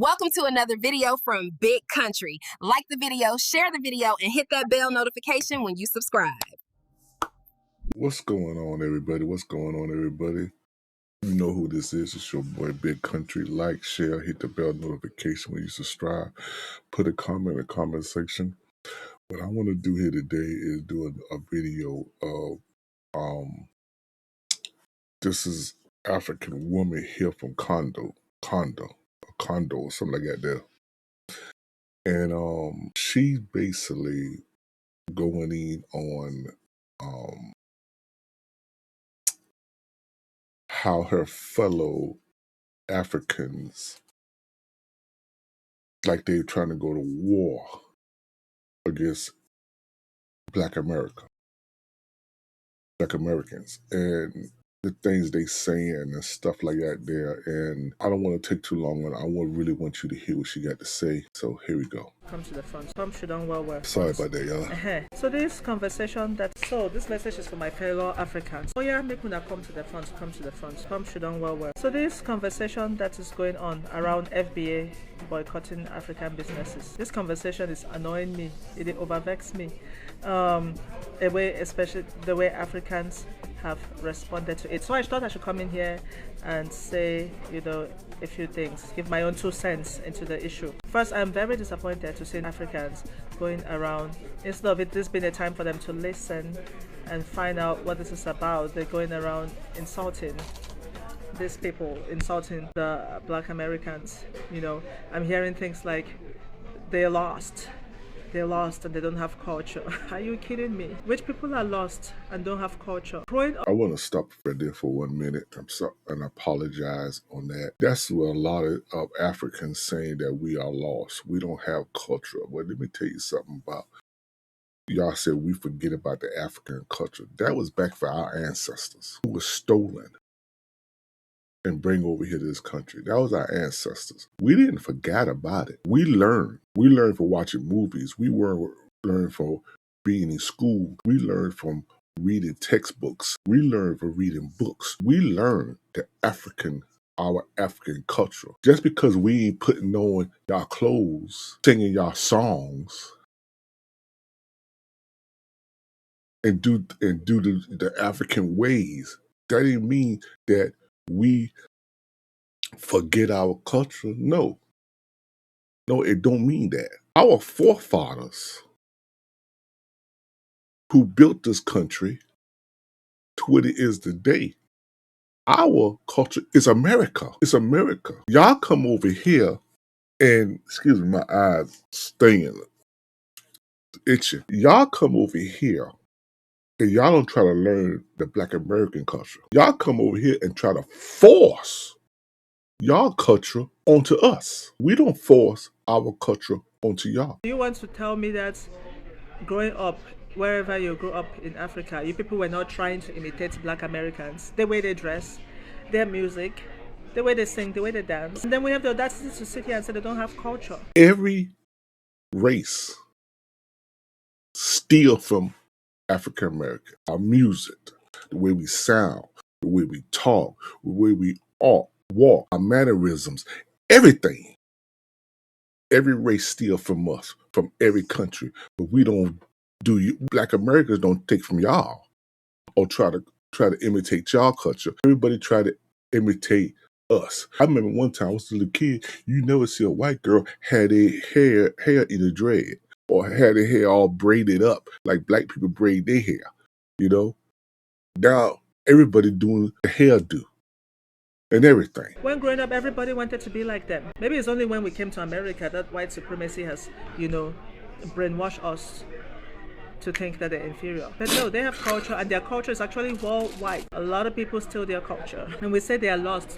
Welcome to another video from Big Country. Like the video, share the video, and hit that bell notification when you subscribe. What's going on, everybody? What's going on, everybody? You know who this is. It's your boy, Big Country. Like, share, hit the bell notification when you subscribe. Put a comment in the comment section. What I want to do here today is do a video of, this is African woman here from Condo, or something like that there. And she's basically going in on how her fellow Africans, like they're trying to go to war against Black Americans, and the things they saying and stuff like that there. And I don't want to take too long on it. I really want you to hear what she got to say. So here we go. Come to the front. Come sit down well. Sorry about that, y'all. So this conversation this message is for my fellow Africans. Oh yeah, make me come to the front. Come to the front. Come sit down well. So this conversation that is going on around FBA boycotting African businesses. This conversation is annoying me. It overvexes me. Especially the way Africans have responded to it. So I thought I should come in here and say, a few things, give my own 2 cents into the issue. First, I'm very disappointed to see Africans going around, instead of it this being a time for them to listen and find out what this is about, they're going around insulting these people, insulting the Black Americans. I'm hearing things like they're lost and they don't have culture. Are you kidding me? Which people are lost and don't have culture? I want to stop right there for 1 minute. I'm sorry and apologize on that. That's what a lot of Africans saying, that we are lost. We don't have culture. Well, let me tell you something about, y'all said we forget about the African culture. That was back for our ancestors who was stolen and bring over here to this country. That was our ancestors. We didn't forget about it. We learned. We learned from watching movies. We learned from being in school. We learned from reading textbooks. We learned from reading books. We learned our African culture. Just because we ain't putting on y'all clothes, singing y'all songs, and do the African ways, that didn't mean that we forget our culture. No, it don't mean that. Our forefathers who built this country to what it is today, our culture is America. It's America. Y'all come over here and, excuse me, my eyes staying itching. Y'all come over here and y'all don't try to learn the Black American culture. Y'all come over here and try to force y'all culture onto us. We don't force our culture onto y'all. You want to tell me that growing up, wherever you grew up in Africa, you people were not trying to imitate Black Americans? The way they dress, their music, the way they sing, the way they dance. And then we have the audacity to sit here and say they don't have culture. Every race steal from African American. Our music, the way we sound, the way we talk, the way we walk, our mannerisms, everything. Every race steal from us, from every country. But we don't Black Americans don't take from y'all or try to imitate y'all culture. Everybody try to imitate us. I remember one time I was a little kid, you never see a white girl had a hair in a dread, or had their hair all braided up like Black people braid their hair. Now everybody doing the hairdo and everything. When growing up, everybody wanted to be like them. Maybe it's only when we came to America that white supremacy has, brainwashed us to think that they're inferior. But no, they have culture, and their culture is actually worldwide. A lot of people steal their culture. And we say they are lost,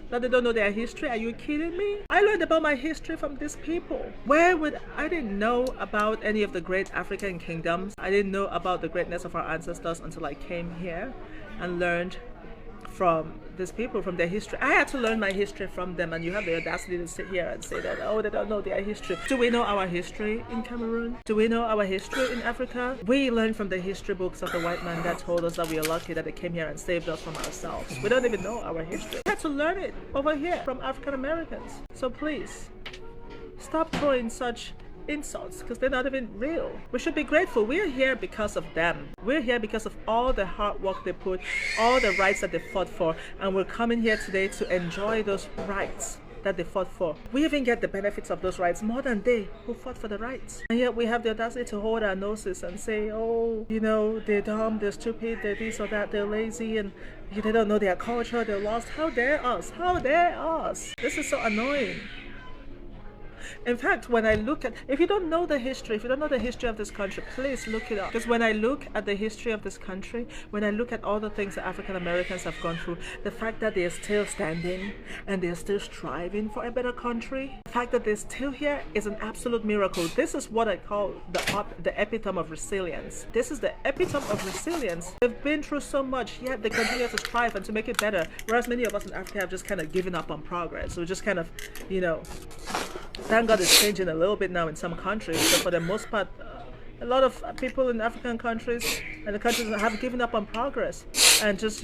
that they don't know their history. Are you kidding me? I learned about my history from these people. I didn't know about any of the great African kingdoms. I didn't know about the greatness of our ancestors until I came here and learned from these people, from their history. I had to learn my history from them, and you have the audacity to sit here and say that, they don't know their history. Do we know our history in Cameroon? Do we know our history in Africa? We learned from the history books of the white man that told us that we are lucky that they came here and saved us from ourselves. We don't even know our history. We had to learn it over here from African Americans. So please, Stop throwing such insults because they're not even real. We should be grateful. We're here because of them. We're here because of all the hard work they put, all the rights that they fought for, and we're coming here today to enjoy those rights that they fought for. We even get the benefits of those rights more than they who fought for the rights. And yet we have the audacity to hold our noses and say, oh, you know, they're dumb, they're stupid, they're this or that, they're lazy, and they don't know their culture, they're lost. How dare us? How dare us? This is so annoying. In fact, when I look at, if you don't know the history of this country, please look it up. Because when I look at the history of this country, when I look at all the things that African Americans have gone through, the fact that they're still standing and they're still striving for a better country, the fact that they're still here is an absolute miracle. This is what I call the epitome of resilience. This is the epitome of resilience. They've been through so much, yet they continue to strive and to make it better. Whereas many of us in Africa have just kind of given up on progress. So just kind of, thank God it's changing a little bit now in some countries, but for the most part, a lot of people in African countries and the countries have given up on progress and just,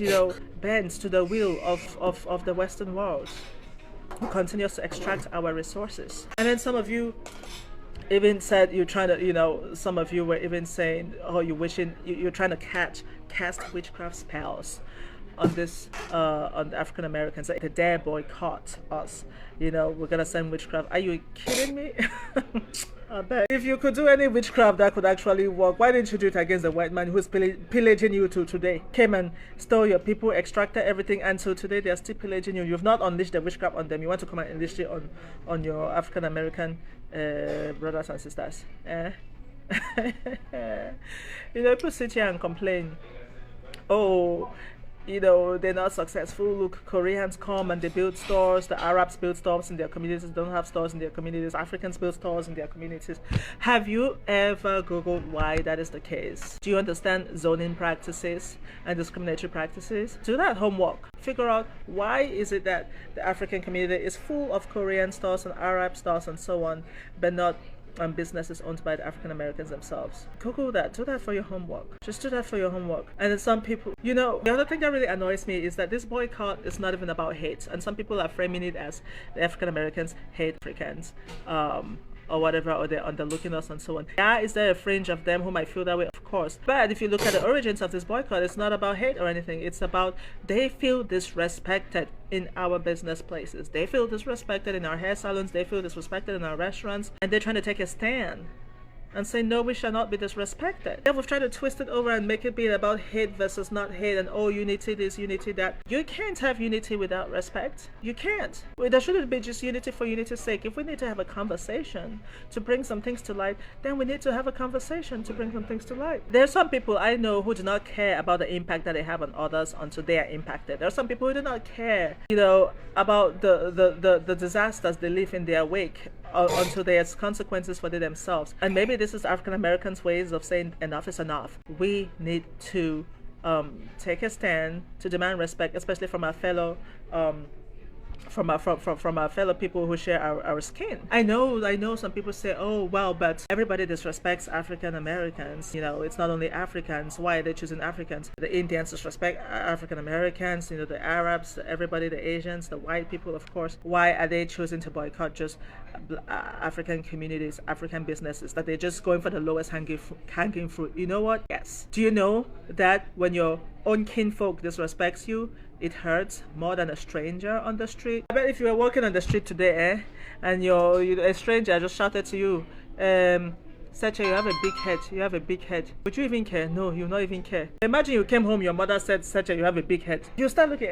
bend to the will of the Western world, who continues to extract our resources. And then some of you even said you're trying to, some of you were even saying, oh, you're trying to cast witchcraft spells on the African Americans. They dare boycott us. We're gonna send witchcraft. Are you kidding me? I bet. If you could do any witchcraft that could actually work, why didn't you do it against the white man who's pillaging you till today? Came and stole your people, extracted everything, and so today they're still pillaging you. You've not unleashed the witchcraft on them. You want to come and unleash it on your African American brothers and sisters. People sit here and complain, oh, they're not successful. Look, Koreans come and they build stores. The Arabs build stores in their communities. Don't have stores in their communities. Africans build stores in their communities. Have you ever Googled why that is the case? Do you understand zoning practices and discriminatory practices? Do that homework. Figure out why is it that the African community is full of Korean stores and Arab stores and so on, but not businesses owned by the African Americans themselves. Google that. Do that for your homework. Just do that for your homework. And then some people, the other thing that really annoys me is that this boycott is not even about hate. And some people are framing it as the African Americans hate Africans, or whatever, or they're underlooking us and so on. Yeah, is there a fringe of them who might feel that way? Of course. But if you look at the origins of this boycott, it's not about hate or anything. It's about they feel disrespected in our business places. They feel disrespected in our hair salons. They feel disrespected in our restaurants. And they're trying to take a stand and say, no, we shall not be disrespected. Yeah, we've tried to twist it over and make it be about hate versus not hate, and oh, unity this, unity that. You can't have unity without respect. You can't. There shouldn't be just unity for unity's sake. If we need to have a conversation to bring some things to light, then we need to have a conversation to bring some things to light. There are some people I know who do not care about the impact that they have on others until they are impacted. There are some people who do not care, about the disasters they leave in their wake until there's consequences for them themselves. And maybe this is African Americans' ways of saying enough is enough. We need to take a stand to demand respect, especially from our fellow from our fellow people who share our skin. I know some people say, oh well, but everybody disrespects African Americans. It's not only Africans. Why are they choosing Africans? The Indians disrespect African Americans, the Arabs, everybody, the Asians, the white people, of course. Why are they choosing to boycott just African communities, African businesses, that they're just going for the lowest hanging fruit? You know what? Yes. Do you know that when your own kinfolk disrespects you, it hurts more than a stranger on the street? I bet if you were walking on the street today, and a stranger just shouted to you, Sacha, you have a big head. You have a big head. Would you even care? No, you'll not even care. Imagine you came home, your mother said, Sacha, you have a big head. You start looking,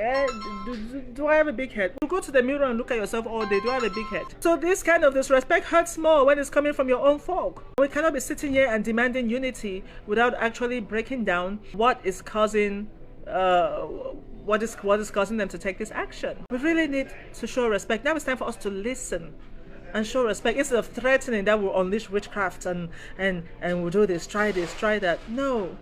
do I have a big head? You go to the mirror and look at yourself all day. Do I have a big head? So this kind of disrespect hurts more when it's coming from your own folk. We cannot be sitting here and demanding unity without actually breaking down what is causing what is causing them to take this action. We really need to show respect. Now it's time for us to listen and show respect instead of threatening that we'll unleash witchcraft and we'll do this, try that. No.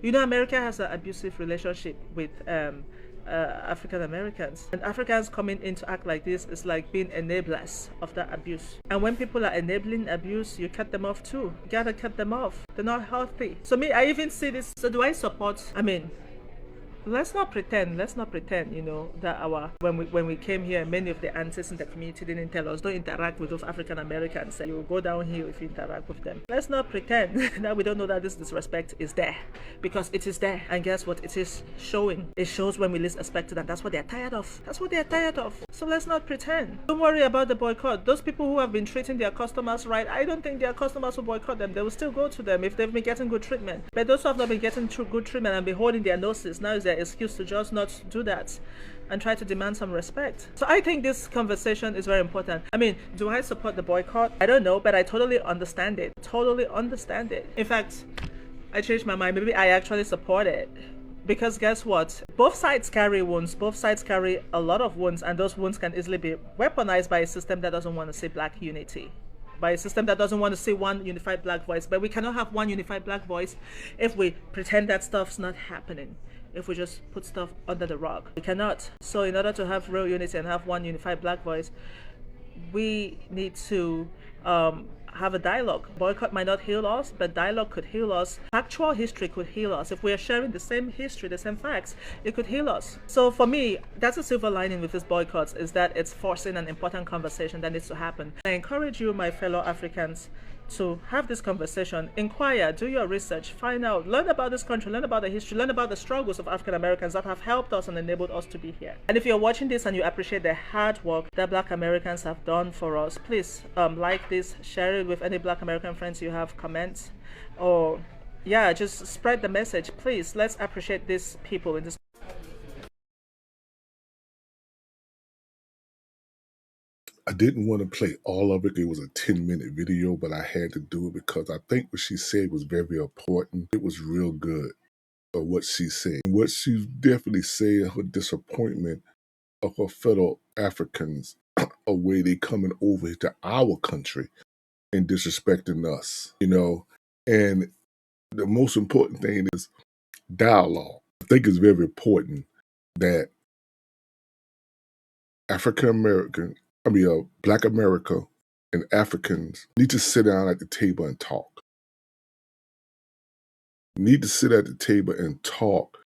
America has an abusive relationship with African Americans, and Africans coming in to act like this is like being enablers of that abuse. And when people are enabling abuse, you cut them off too. You gotta cut them off. They're not healthy. So I even see this. So do I support? let's not pretend, you know, that when we came here, many of the aunties in the community didn't tell us, don't interact with those African Americans. You will go downhill if you interact with them. Let's not pretend that we don't know that this disrespect is there, because it is there. And guess what? It is showing. It shows when we least expect it, and that's what they're tired of. So let's not pretend. Don't worry about the boycott. Those people who have been treating their customers right, I don't think their customers will boycott them. They will still go to them if they've been getting good treatment. But those who have not been getting good treatment and been holding their noses, now is their excuse to just not do that and try to demand some respect. So I think this conversation is very important. I mean, do I support the boycott? I don't know, but I totally understand it. In fact, I changed my mind. Maybe I actually support it. Because guess what? Both sides carry wounds. Both sides carry a lot of wounds, and those wounds can easily be weaponized by a system that doesn't want to see Black unity, by a system that doesn't want to see one unified Black voice. But we cannot have one unified Black voice if we pretend that stuff's not happening, if we just put stuff under the rug. We cannot. So in order to have real unity and have one unified Black voice, we need to have a dialogue. Boycott might not heal us, but dialogue could heal us. Actual history could heal us. If we are sharing the same history, the same facts, it could heal us. So for me, that's a silver lining with this boycott, is that it's forcing an important conversation that needs to happen. I encourage you, my fellow Africans, to have this conversation, inquire, do your research, find out, learn about this country, learn about the history, learn about the struggles of African Americans that have helped us and enabled us to be here. And if you're watching this and you appreciate the hard work that Black Americans have done for us, please like this, share it with any Black American friends you have, comment, or yeah, just spread the message. Please, let's appreciate these people in this. I didn't want to play all of it. It was a 10-minute video, but I had to do it because I think what she said was very important. It was real good of what she said. What she definitely said, her disappointment of her fellow Africans, a way they coming over to our country and disrespecting us, you know. And the most important thing is dialogue. I think it's very important that Black America and Africans need to sit down at the table and talk. Need to sit at the table and talk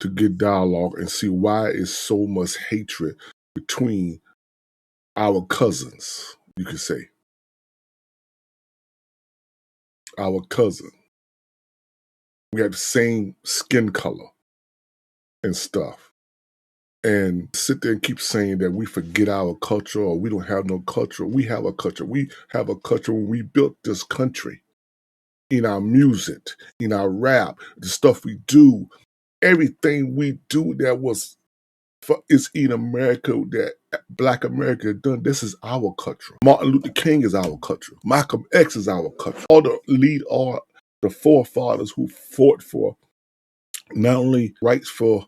to get dialogue and see why is so much hatred between our cousins, you could say. Our cousin. We have the same skin color and stuff. And sit there and keep saying that we forget our culture or we don't have no culture. We have a culture. We have a culture when we built this country. In our music, in our rap, the stuff we do, everything we do that is in America, that Black America done. This is our culture. Martin Luther King is our culture. Malcolm X is our culture. All the forefathers who fought for not only rights for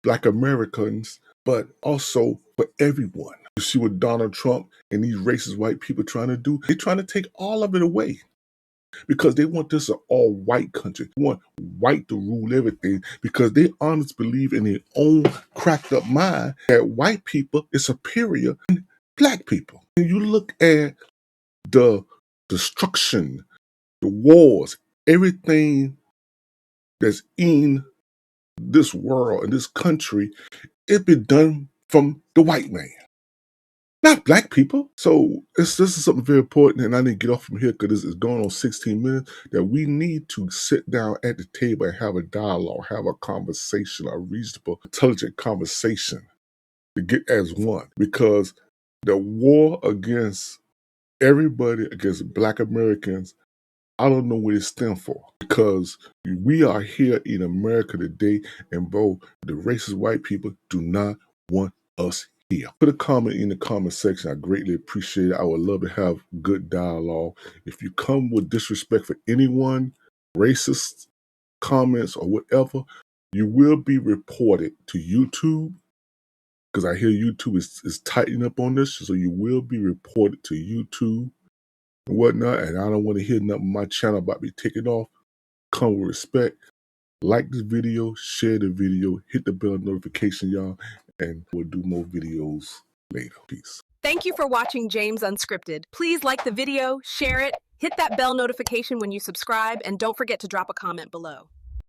Black Americans, but also for everyone. You see what Donald Trump and these racist white people trying to do? They're trying to take all of it away because they want this an all-white country. They want white to rule everything because they honestly believe in their own cracked up mind that white people is superior than Black people. And you look at the destruction, the wars, everything that's in this world and this country, it been done from the white man, not Black people. So this is something very important, and I need to get off from here because it's going on 16 minutes, that we need to sit down at the table and have a dialogue, have a conversation, a reasonable, intelligent conversation to get as one. Because the war against everybody, against Black Americans, I don't know what it stands for, because we are here in America today, and bro, the racist white people do not want us here. Put a comment in the comment section. I greatly appreciate it. I would love to have good dialogue. If you come with disrespect for anyone, racist comments or whatever, you will be reported to YouTube, because I hear YouTube is tightening up on this, so you will be reported to YouTube and whatnot, and I don't want to hear nothing on my channel about me taking off. Come with respect. Like this video, share the video, hit the bell notification, y'all, and we'll do more videos later. Peace. Thank you for watching James Unscripted. Please like the video, share it, hit that bell notification when you subscribe, and don't forget to drop a comment below.